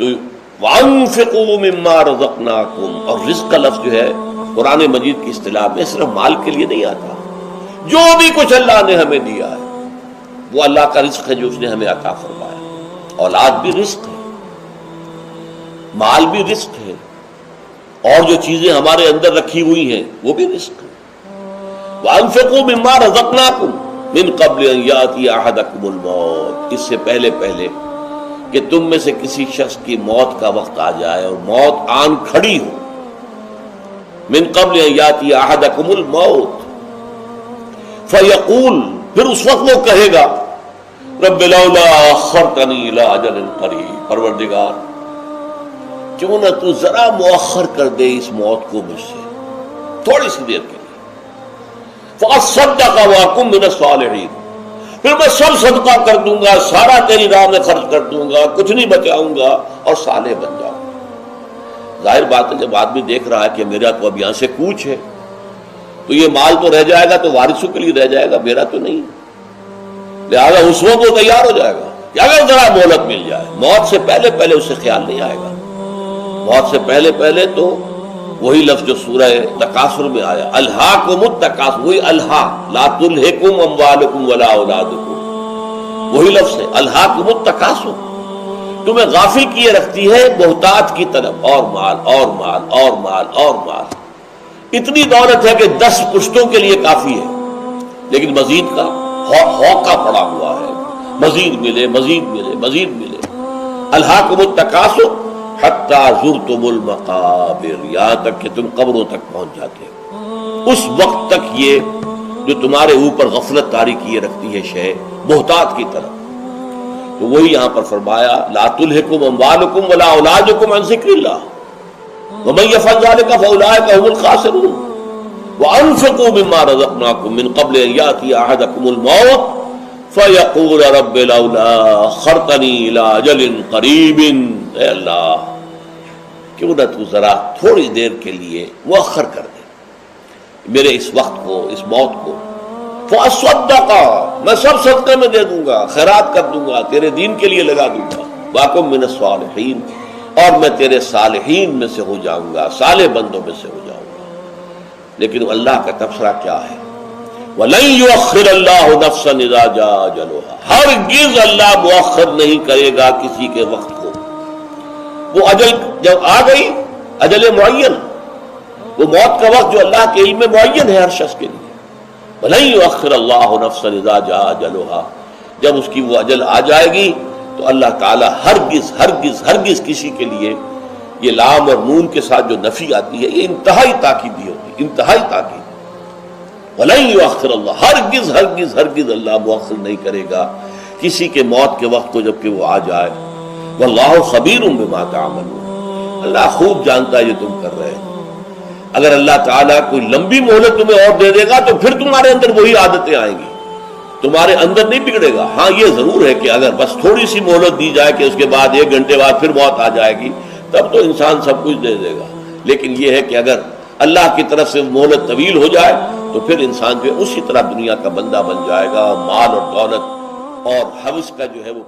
تو وَأَنفِقُوا مِمَّا رَزَقْنَاكُمْ، اور رزق کا لفظ جو ہے قرآن مجید کی اصطلاح میں صرف مال کے لیے نہیں آتا. جو بھی کچھ اللہ نے ہمیں دیا ہے وہ اللہ کا رزق ہے جو اس نے ہمیں عطا فرمایا. اولاد بھی رزق ہے، مال بھی رزق ہے، اور جو چیزیں ہمارے اندر رکھی ہوئی ہیں وہ بھی رزق ہے. وَأَنفِقُوا مِمَّا رَزَقْنَاكُمْ مِن قَبْلِ أَن يَأْتِيَ أَحَدَكُمُ الْمَوْتُ، اس سے پہلے کہ تم میں سے کسی شخص کی موت کا وقت آ جائے اور موت آن کھڑی ہو. من قبل ان یاتی احدکم الموت فیقول، پھر اس وقت وہ کہے گا رب لولا اخرتنی الی اجل قریب، پروردگار کیوں نہ تو ذرا مؤخر کر دے اس موت کو مجھ سے تھوڑی سی دیر کے لیے. فاصدق واکن من الصالحین، پھر میں سب صدقہ کر دوں گا، سارا تیری راہ میں خرچ کر دوں گا، کچھ نہیں بچاؤں گا اور صالح بن جاؤں گا. ظاہر بات ہے جب آدمی دیکھ رہا ہے کہ میرا تو اب یہاں سے کوچ ہے تو یہ مال تو رہ جائے گا تو وارثوں کے لیے رہ جائے گا، میرا تو نہیں. لہٰذا اس وقت وہ تیار ہو جائے گا کہ اگر ذرا مہلت مل جائے. موت سے پہلے اسے خیال نہیں آئے گا. موت سے پہلے تو وہی لفظ جو سورہ تکاثر میں آیا، الہاکم التکاثر، وہی الہا لا تلہکم اموالکم ولا اولادکم، وہی لفظ ہے الہاکم التکاثر. تمہیں غافل کیے رکھتی ہے محتاج کی طرف، اور مال اور مال اور مال اور مال. اتنی دولت ہے کہ 10 پشتوں کے لیے کافی ہے، لیکن مزید کا ہوکا پڑا ہوا ہے، مزید ملے مزید ملے مزید ملے. الہاکم التکاثر حتی زرتم المقابر، یہاں تک کہ تم قبروں تک پہنچ جاتے ہو. اس وقت تک یہ جو تمہارے اوپر غفلت طاری کیے رکھتی ہے شے محتاج کی طرف. تو وہی یہاں پر فرمایا لا تلہکم اموالکم ولا اولادکم عن ذکر اللہ ومن یفعل ذلک فاولئک هم الخاسرون. وانفقوا مما رزقناکم من قبل ان یاتی احدکم الموت فیقول رب لولا اخرتنی الی اجل قریب، اے اللہ کیوں نہ تو ذرا تھوڑی دیر کے لیے مؤخر کر دے میرے اس وقت کو، اس موت کو. فاصدق، میں سب صدقے میں دے دوں گا، خیرات کر دوں گا، تیرے دین کے لیے لگا دوں گا. واکن من الصالحین، اور میں تیرے صالحین میں سے ہو جاؤں گا، صالح بندوں میں سے ہو جاؤں گا. لیکن اللہ کا تبصرہ کیا ہے؟ وَلَن يُؤَخِّرَ اللَّهُ نَفْسًا إِذَا جَاءَ أَجَلُهَا، ہرگز اللہ مؤخر نہیں کرے گا کسی کے وقت کو. وہ اجل جب آ گئی، اجل معین، وہ موت کا وقت جو اللہ کے علم میں معین ہے ہر شخص کے لیے. وَلَن يُؤَخِّرَ اللَّهُ نَفْسًا إِذَا جَاءَ أَجَلُهَا، جب اس کی وہ اجل آ جائے گی تو اللہ تعالیٰ ہرگز ہرگز ہرگز کسی کے لیے، یہ لام اور نون کے ساتھ جو نفی آتی ہے یہ انتہائی تاکیدی ہوتی ہے، انتہائی تاکید. وَلَن يُؤَخِّرَ اللَّهُ، ہرگز ہرگز ہرگز اللہ مؤخر نہیں کرے گا کسی کے موت کے وقت کو جبکہ وہ آ جائے. وَاللَّهُ خَبِيرٌ بِمَا تَعْمَلُونَ، اللہ خوب جانتا ہے یہ تم کر رہے ہیں. اگر اللہ تعالیٰ کوئی لمبی مہلت تمہیں اور دے دے گا تو پھر تمہارے اندر وہی عادتیں آئیں گی، تمہارے اندر نہیں بگڑے گا. ہاں یہ ضرور ہے کہ اگر بس تھوڑی سی مہلت دی جائے کہ اس کے بعد 1 گھنٹے بعد پھر موت آ جائے گی، تب تو انسان سب کچھ دے دے گا. لیکن یہ ہے کہ اگر اللہ کی طرف سے مہلت طویل ہو جائے تو پھر انسان جو اسی طرح دنیا کا بندہ بن جائے گا، مال اور دولت اور حوث کا جو ہے وہ